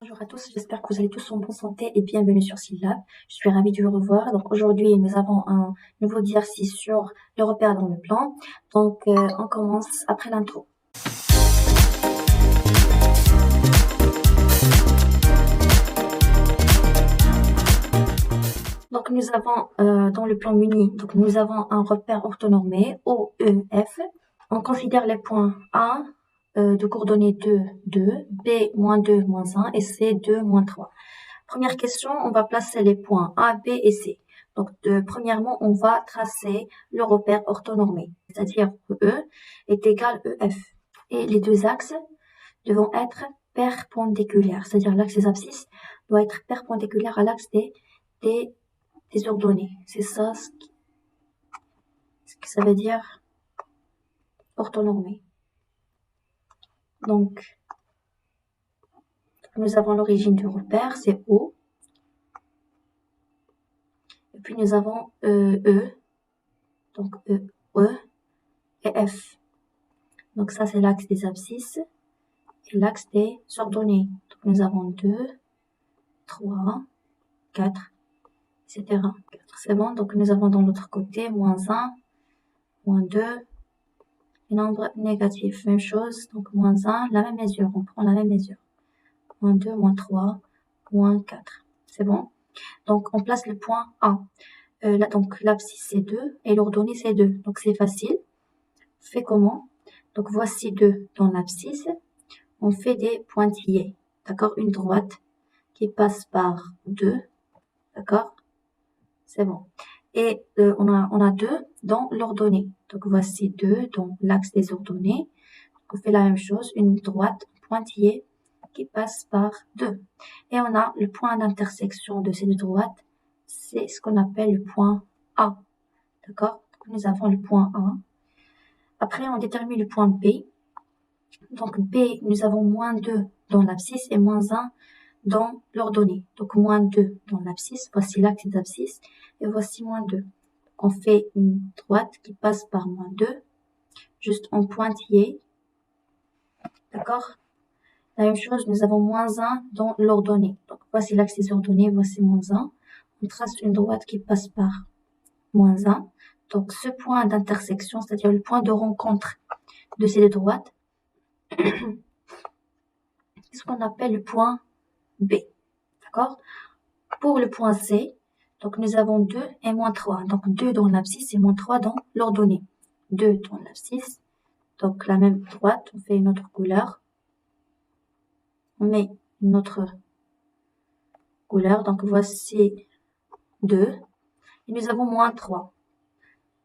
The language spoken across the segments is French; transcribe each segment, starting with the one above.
Bonjour à tous, j'espère que vous allez tous en bonne santé et bienvenue sur Syllab. Je suis ravie de vous revoir. Donc aujourd'hui, nous avons un nouveau exercice sur les repères dans le plan. Donc on commence après l'intro. Donc nous avons dans le plan muni, donc nous avons un repère orthonormé OEF. On considère les points A de coordonnées 2, 2, B, moins 2, moins 1 et C, 2, moins 3. Première question, on va placer les points A, B et C. Donc, premièrement, on va tracer le repère orthonormé, c'est-à-dire que E est égal EF. Et les deux axes devront être perpendiculaires, c'est-à-dire l'axe des abscisses doit être perpendiculaire à l'axe des ordonnées. C'est ça ce que ça veut dire orthonormé. Donc, nous avons l'origine du repère, c'est O. Et puis nous avons E, donc E et F. Donc ça, c'est l'axe des abscisses et l'axe des ordonnées. Donc nous avons 2, 3, 4, etc. C'est bon, donc nous avons dans l'autre côté moins 1, moins 2, et nombre négatif. Même chose, donc moins 1, la même mesure, on prend la même mesure. Moins 2, moins 3, moins 4. C'est bon? Donc on place le point A. Là, donc l'abscisse c'est 2 et l'ordonnée c'est 2. Donc c'est facile. Fait comment? Donc voici 2 dans l'abscisse. On fait des pointillés, d'accord? Une droite qui passe par 2, d'accord? C'est bon. Et on a 2 dans l'ordonnée. Donc voici 2 dans l'axe des ordonnées. Donc, on fait la même chose, une droite pointillée qui passe par 2. Et on a le point d'intersection de ces deux droites, c'est ce qu'on appelle le point A, d'accord? Donc nous avons le point A. Après, on détermine le point B. Donc B, nous avons moins 2 dans l'abscisse et moins 1 dans l'ordonnée. Donc moins 2 dans l'abscisse, voici l'axe des abscisses, et voici moins 2. On fait une droite qui passe par moins 2, juste en pointillé, d'accord? La même chose, nous avons moins 1 dans l'ordonnée. Donc voici l'axe des ordonnées, voici moins 1. On trace une droite qui passe par moins 1. Donc ce point d'intersection, c'est-à-dire le point de rencontre de ces deux droites, c'est ce qu'on appelle le point B, d'accord? Pour le point C, donc nous avons 2 et moins 3. Donc 2 dans l'abscisse et moins 3 dans l'ordonnée. 2 dans l'abscisse, donc la même droite, on fait une autre couleur. On met une autre couleur, donc voici 2. Et nous avons moins 3.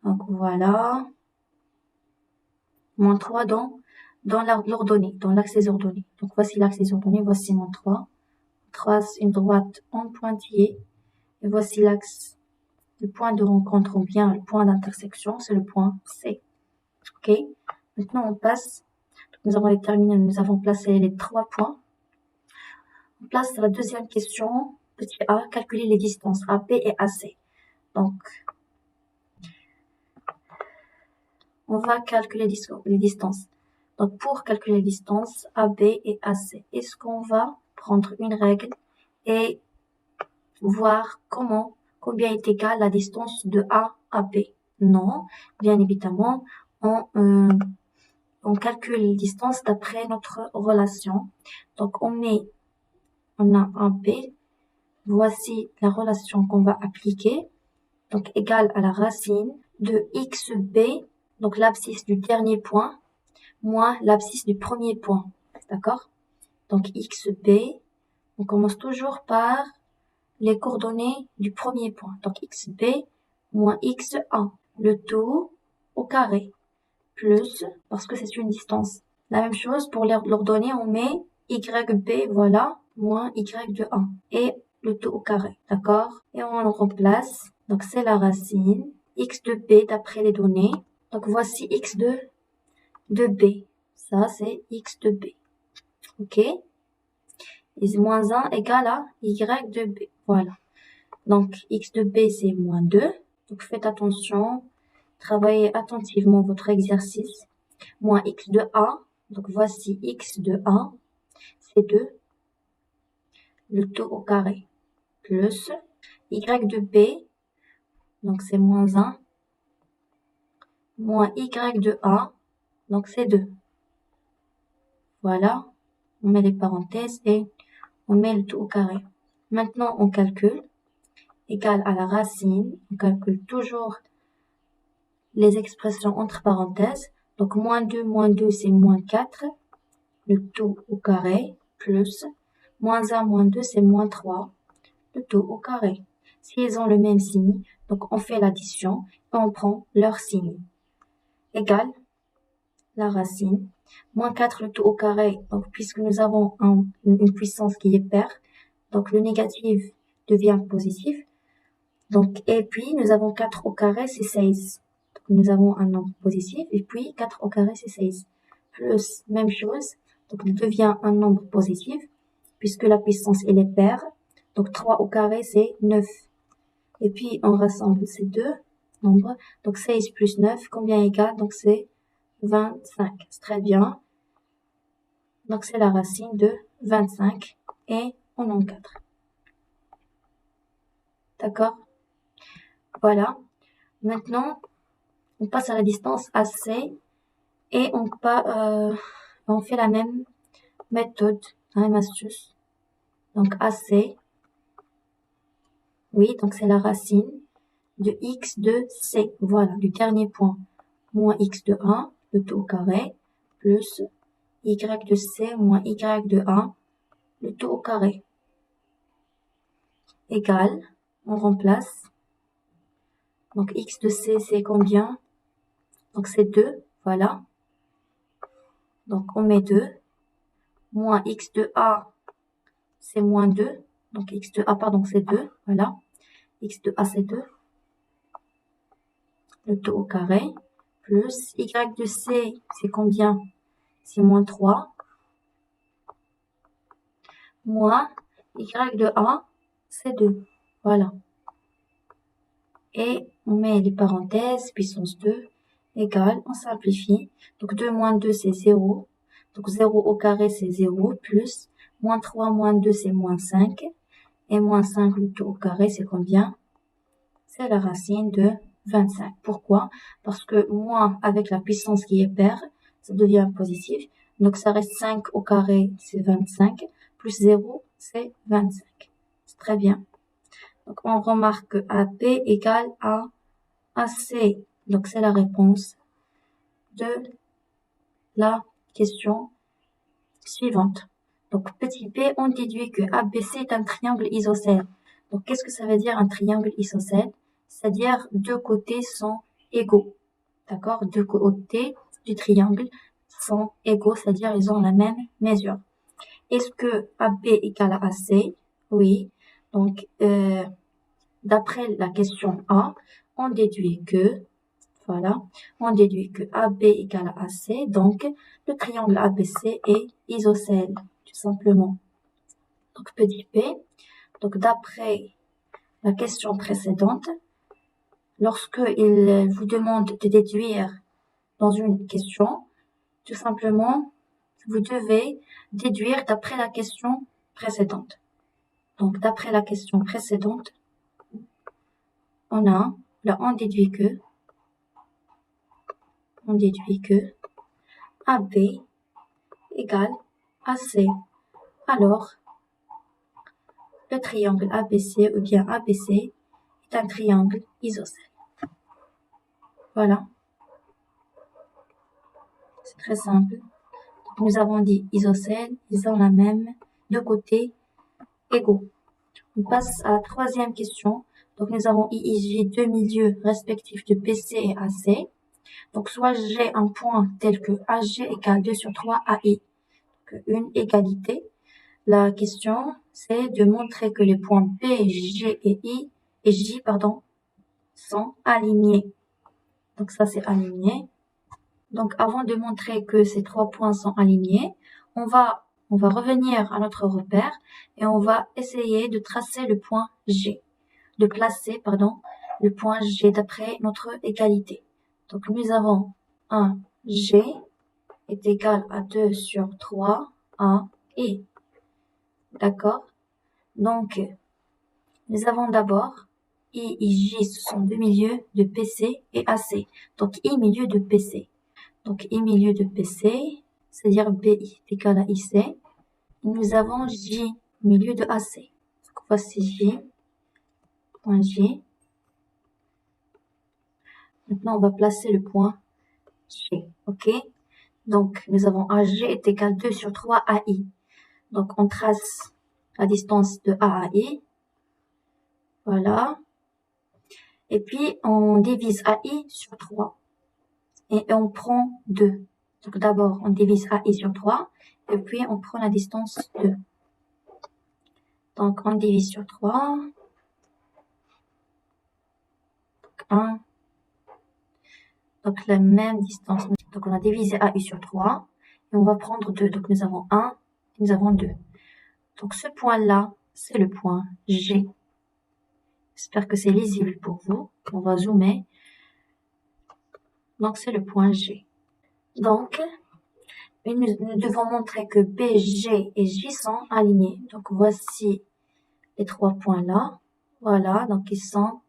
Donc voilà. Moins 3 dans l'ordonnée, dans l'axe des ordonnées. Donc voici l'axe des ordonnées, voici moins 3. On trace une droite en pointillé. Et voici l'axe, le point de rencontre ou bien le point d'intersection, c'est le point C. Ok? Maintenant on passe, nous avons déterminé, nous avons placé les 3 points. On place la deuxième question, petit a, calculer les distances AB et AC. Donc, on va calculer les distances. Donc, pour calculer les distances AB et AC, est-ce qu'on va prendre une règle et voir combien est égale la distance de A à B? Non, bien évidemment, on calcule les distances d'après notre relation. Donc, on a un B. Voici la relation qu'on va appliquer. Donc, égale à la racine de XB, donc l'abscisse du dernier point, moins l'abscisse du premier point. D'accord? Donc, XB, on commence toujours par les coordonnées du premier point. Donc, XB moins X1, le tout au carré, plus, parce que c'est une distance. La même chose pour l'ordonnée, on met YB, voilà, moins Y de 1. Et le tout au carré, d'accord? Et on le remplace. Donc, c'est la racine. X de B d'après les données. Donc, voici X de B. Ça, c'est X de B. OK? Et moins 1 égale à Y de B. Voilà. Donc, X de B, c'est moins 2. Donc, faites attention. Travaillez attentivement votre exercice. Moins X de A. Donc, voici X de A. C'est 2. le tout au carré, plus y de b, donc c'est moins 1, moins y de a, donc c'est 2. Voilà, on met les parenthèses et on met le tout au carré. Maintenant, on calcule, égal à la racine, on calcule toujours les expressions entre parenthèses. Donc, moins 2, c'est moins 4, le tout au carré, plus moins 1, moins 2, c'est moins 3, le tout au carré. S'ils ont le même signe, donc on fait l'addition et on prend leur signe. Égal la racine, moins 4 le tout au carré, donc puisque nous avons une puissance qui est paire, donc le négatif devient positif. Donc, et puis nous avons 4 au carré, c'est 16. Donc, nous avons un nombre positif, et puis 4 au carré, c'est 16. Plus, même chose, donc il devient un nombre positif, puisque la puissance elle est paire. Donc 3 au carré, c'est 9. Et puis on rassemble ces deux nombres. Donc 16 plus 9, combien égale? Donc c'est 25. C'est très bien. Donc c'est la racine de 25 et on encadre. D'accord? Voilà. Maintenant, on passe à la distance AC et on fait la même méthode, la même astuce. Donc AC, oui, donc c'est la racine de x de c, voilà, du dernier point, moins x de 1, le tout au carré, plus y de c moins y de 1, le tout au carré, égal, on remplace, donc x de c c'est combien? Donc c'est 2, voilà, donc on met 2, moins x de a c'est moins 2, donc x de a, pardon, c'est 2, voilà, x de a c'est 2, le tout au carré, plus y de c c'est combien? C'est moins 3, moins y de a, c'est 2. Voilà. Et on met les parenthèses, puissance 2, égale, on simplifie. Donc 2 moins 2, c'est 0. Donc 0 au carré, c'est 0, plus moins 3 moins 2, c'est moins 5. Et moins 5, le tout au carré, c'est combien? C'est la racine de 25. Pourquoi? Parce que moins avec la puissance qui est paire, ça devient positif. Donc ça reste 5 au carré, c'est 25, plus 0, c'est 25. C'est très bien. Donc on remarque que AP égale à AC. Donc c'est la réponse de la question suivante. Donc petit p, on déduit que ABC est un triangle isocèle. Donc qu'est-ce que ça veut dire un triangle isocèle? C'est-à-dire deux côtés sont égaux. D'accord? Deux côtés du triangle sont égaux, c'est-à-dire ils ont la même mesure. Est-ce que AB égale à AC? Oui. Donc d'après la question A, on déduit que, voilà, on déduit que AB égale à AC, donc le triangle ABC est isocèle, tout simplement. Donc petit p, donc d'après la question précédente, lorsque il vous demande de déduire dans une question, tout simplement, vous devez déduire d'après la question précédente. Donc d'après la question précédente, là on déduit que AB égale AC. Alors, le triangle ABC ou bien ABC est un triangle isocèle. Voilà. C'est très simple. Donc, nous avons dit isocèle, ils ont la même, deux côtés égaux. On passe à la troisième question. Donc, nous avons IJ deux milieux respectifs de BC et AC. Donc, soit j'ai un point tel que AG égale 2 sur 3 AI. Donc, une égalité. La question, c'est de montrer que les points B, G et J, sont alignés. Donc, ça, c'est aligné. Donc, avant de montrer que ces trois points sont alignés, on va revenir à notre repère et on va essayer de tracer le point G, de placer, le point G d'après notre égalité. Donc, nous avons un G est égal à 2 sur 3 A I. D'accord? Donc, nous avons d'abord I et J, ce sont deux milieux de PC et AC. Donc, I milieu de PC. Donc, I milieu de PC, c'est-à-dire BI est égal à IC. Et nous avons J milieu de AC. Donc, voici J, point J. Maintenant, on va placer le point G, ok? Donc, nous avons AG est égal à 2 sur 3 AI. Donc, on trace la distance de A à I. Voilà. Et puis, on divise AI sur 3. Et on prend 2. Donc, d'abord, on divise AI sur 3. Et puis, on prend la distance 2. Donc, on divise sur 3. Donc, 1. Donc, la même distance. Donc, on a divisé AI sur 3. Et on va prendre 2. Donc, nous avons 1 et nous avons 2. Donc, ce point-là, c'est le point G. J'espère que c'est lisible pour vous. On va zoomer. Donc, c'est le point G. Donc, nous devons montrer que B, G et J sont alignés. Donc, voici les 3 points là. Voilà, donc ils sont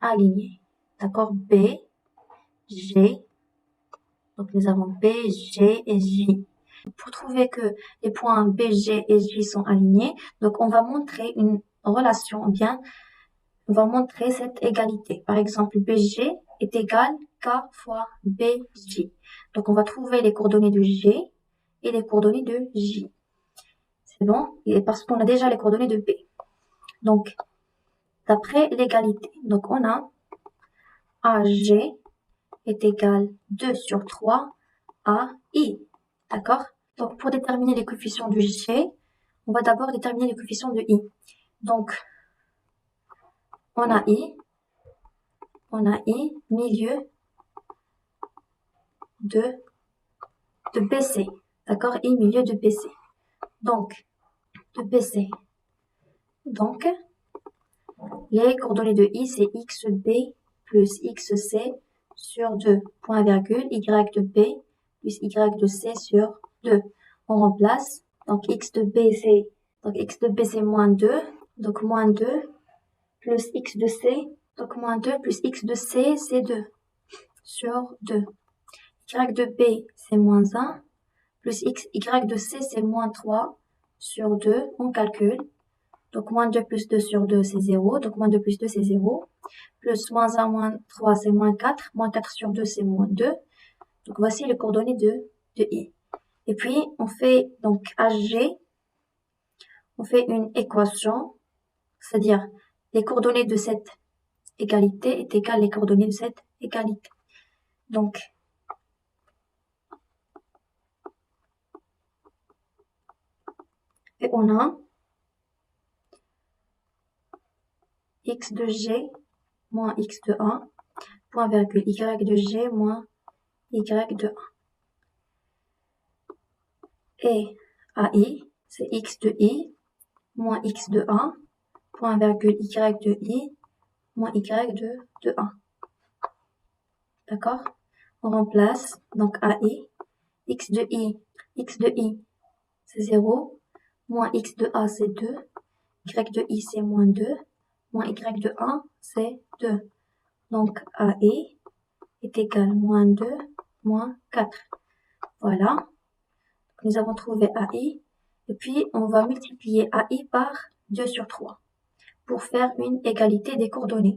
alignés. D'accord? B, G. Donc, nous avons B, G et J. Pour trouver que les points B, G et J sont alignés, donc on va montrer une relation, ou bien on va montrer cette égalité. Par exemple, BG est égal K fois BJ. Donc, on va trouver les coordonnées de G et les coordonnées de J. C'est bon? Et parce qu'on a déjà les coordonnées de B. Donc, d'après l'égalité, donc on a AG est égal 2 sur 3 à I. D'accord? Donc, pour déterminer les coefficients de G, on va d'abord déterminer les coefficients de I. Donc, on a I milieu de BC. D'accord? I milieu de BC. Donc, de BC. Donc, les coordonnées de I, c'est XB plus XC sur 2, point virgule, Y de B plus Y de C sur 2. On remplace. Donc, X de B, c'est moins 2. Donc, moins 2 plus X de C. Donc, moins 2 plus X de C, c'est 2 sur 2. Y de B, c'est moins 1. Plus Y de C, c'est moins 3 sur 2. On calcule. Donc, moins 2 plus 2 sur 2, c'est 0. Donc, moins 2 plus 2, c'est 0. Plus moins 1, moins 3, c'est moins 4. Moins 4 sur 2, c'est moins 2. Donc, voici les coordonnées de I. Et puis, on fait, donc, HG, on fait une équation, c'est-à-dire les coordonnées de cette égalité est égale les coordonnées de cette égalité. Donc, et on a X de G moins X de A, point virgule, Y de G moins Y de A. Et AI, c'est X de I moins X de A, point virgule, Y de I moins Y de A. D'accord? On remplace, donc AI, X de I, c'est 0, moins X de A, c'est 2, Y de I, c'est moins 2, moins Y de A, c'est 2. Donc, AI est égal moins 2, moins 4. Voilà. Nous avons trouvé AI. Et puis, on va multiplier AI par 2 sur 3 pour faire une égalité des coordonnées,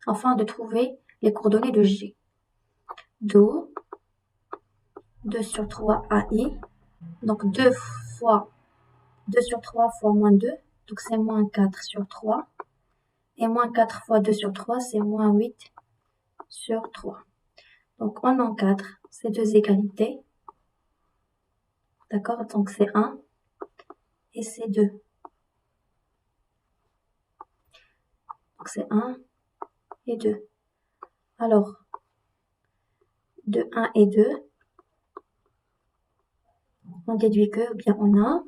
afin de trouver les coordonnées de G. D'où 2 sur 3 AI. Donc, 2 sur 3 fois moins 2. Donc, c'est moins 4 sur 3. Et moins 4 fois 2 sur 3, c'est moins 8 sur 3. Donc, on encadre ces deux égalités. D'accord? Donc, c'est 1 et c'est 2. Donc, c'est 1 et 2. Alors, de 1 et 2, on déduit que, bien, on a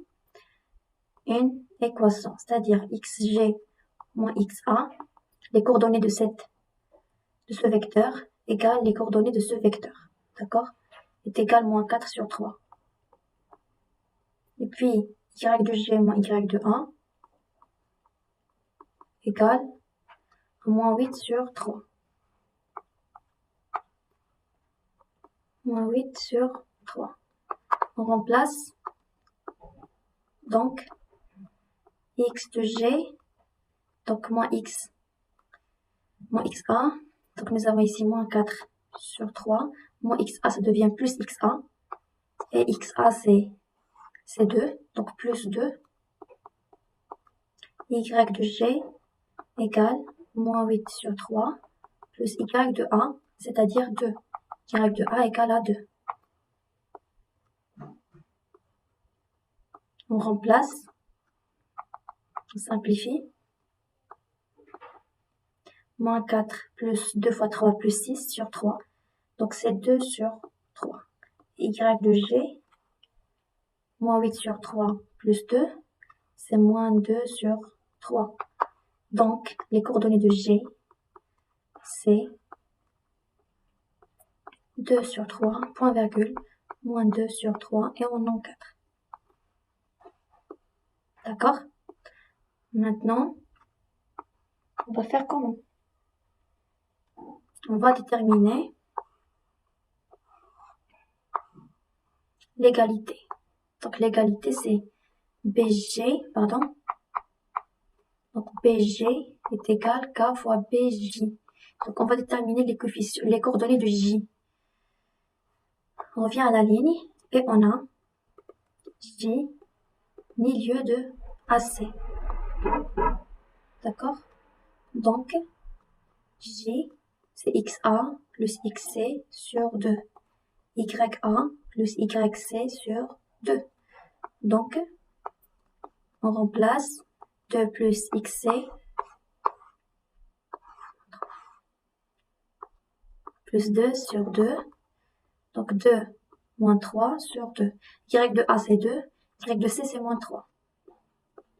une équation, c'est-à-dire xg moins xa, les coordonnées de ce vecteur égale les coordonnées de ce vecteur. D'accord? Est égal moins 4 sur 3. Et puis, y de g moins y de 1 égale moins 8 sur 3. Moins 8 sur 3. On remplace donc x de g, donc moins xa. Donc nous avons ici moins 4 sur 3. Moins xa, ça devient plus xa. Et xa, c'est 2, donc plus 2. Y de g égale moins 8 sur 3 plus y de a, c'est-à-dire 2. Y de a égale à 2. On remplace, on simplifie. Moins 4 plus 2 fois 3 plus 6 sur 3. Donc c'est 2 sur 3. Y de g, moins 8 sur 3 plus 2, c'est moins 2 sur 3. Donc les coordonnées de g, c'est 2 sur 3, point virgule, moins 2 sur 3, et on en 4. D'accord? Maintenant, on va faire comment? On va déterminer l'égalité. Donc l'égalité, c'est BG, Donc BG est égal K fois BJ. Donc on va déterminer les coordonnées de J. On revient à la ligne et on a J milieu de AC. D'accord? Donc J, c'est XA plus XC sur 2. YA plus YC sur 2. Donc, on remplace 2 plus XC plus 2 sur 2. Donc 2 moins 3 sur 2. Y de A c'est 2. Y de C c'est moins 3.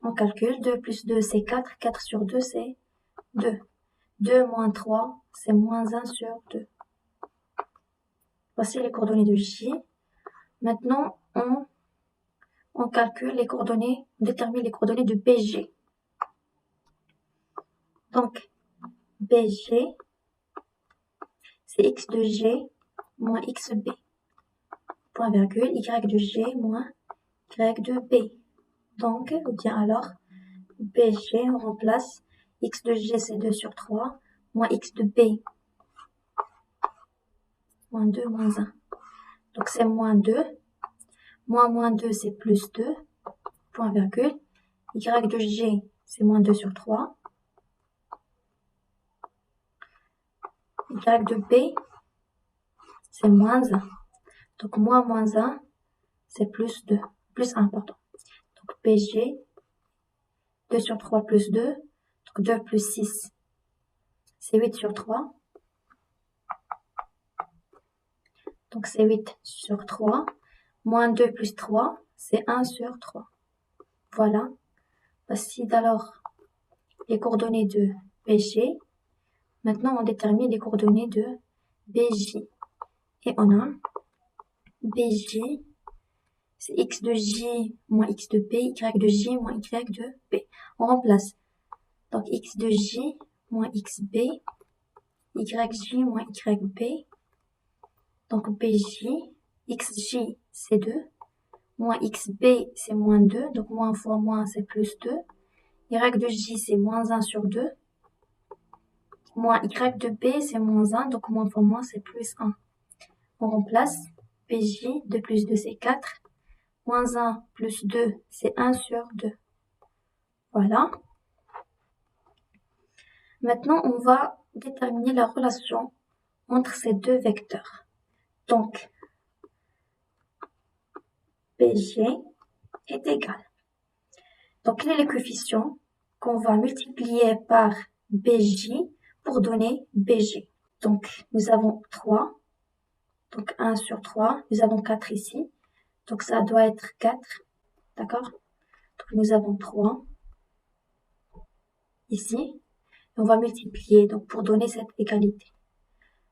On calcule 2 plus 2 c'est 4. 4 sur 2 c'est 2. 2 moins 3 c'est moins 1 sur 2. Voici les coordonnées de J. Maintenant, on calcule les coordonnées, on détermine les coordonnées de BG. Donc, BG, c'est x de G moins xB. Point virgule, y de G moins y de B. Donc, ou bien alors, BG, on remplace x de G, c'est 2 sur 3, moins x de B. Moins 2, moins 1. Donc, c'est moins 2. Moins 2, c'est plus 2. Point virgule. Y de G, c'est moins 2 sur 3. Y de B, c'est moins 1. Donc, moins 1, c'est plus 2. Plus 1, pardon. Donc, BG, 2 sur 3 plus 2. Donc, 2 plus 6, c'est 8 sur 3. Donc, c'est 8 sur 3. Moins 2 plus 3, c'est 1 sur 3. Voilà. Voici alors les coordonnées de BG. Maintenant, on détermine les coordonnées de BJ. Et on a BJ, c'est x de J moins x de B, y de J moins y de B. On remplace. Donc, x de J moins xB, yj moins yb. Donc, BJ, xj, c'est 2. Moins xb, c'est moins 2. Donc, moins fois moins, c'est plus 2. Y de J, c'est moins 1 sur 2. Moins y de B, c'est moins 1. Donc, moins fois moins, c'est plus 1. On remplace. BJ, 2 plus 2, c'est 4. Moins 1 plus 2, c'est 1 sur 2. Voilà. Maintenant, on va déterminer la relation entre ces deux vecteurs. Donc, BG est égal. Donc, quel est le coefficient qu'on va multiplier par BJ pour donner BG? Donc, nous avons 3. Donc, 1 sur 3. Nous avons 4 ici. Donc, ça doit être 4. D'accord? Donc, nous avons 3 ici. On va multiplier donc pour donner cette égalité.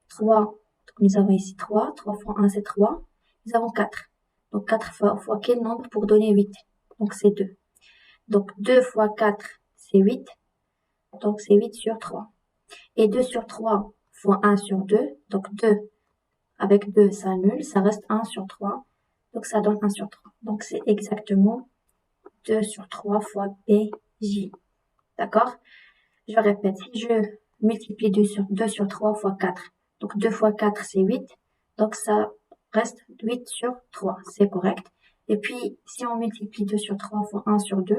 3, donc nous avons ici 3. 3 fois 1, c'est 3. Nous avons 4. Donc, 4 fois quel nombre pour donner 8? Donc, c'est 2. Donc, 2 fois 4, c'est 8. donc c'est 8 sur 3. Et 2 sur 3 fois 1 sur 2, donc 2 avec 2 ça annule, ça reste 1 sur 3, donc ça donne 1 sur 3. Donc c'est exactement 2 sur 3 fois BJ. D'accord? Je répète, si je multiplie 2 sur 3 fois 4, donc 2 fois 4 c'est 8, donc ça reste 8 sur 3, c'est correct. Et puis si on multiplie 2 sur 3 fois 1 sur 2,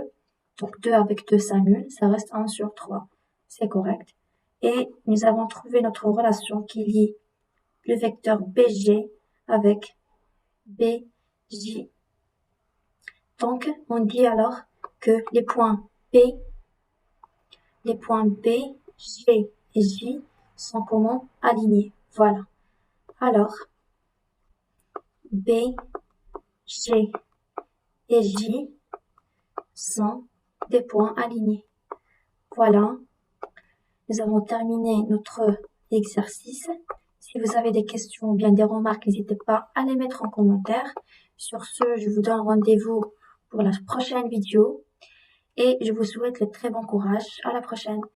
donc 2 avec 2 s'annule, ça reste 1 sur 3, c'est correct. Et nous avons trouvé notre relation qui lie le vecteur BG avec BJ. Donc on dit alors que les points B, G et J sont comment? Alignés. Voilà. Alors, B, G et J sont des points alignés. Voilà. Nous avons terminé notre exercice. Si vous avez des questions ou bien des remarques, n'hésitez pas à les mettre en commentaire. Sur ce, je vous donne rendez-vous pour la prochaine vidéo et je vous souhaite le très bon courage. À la prochaine.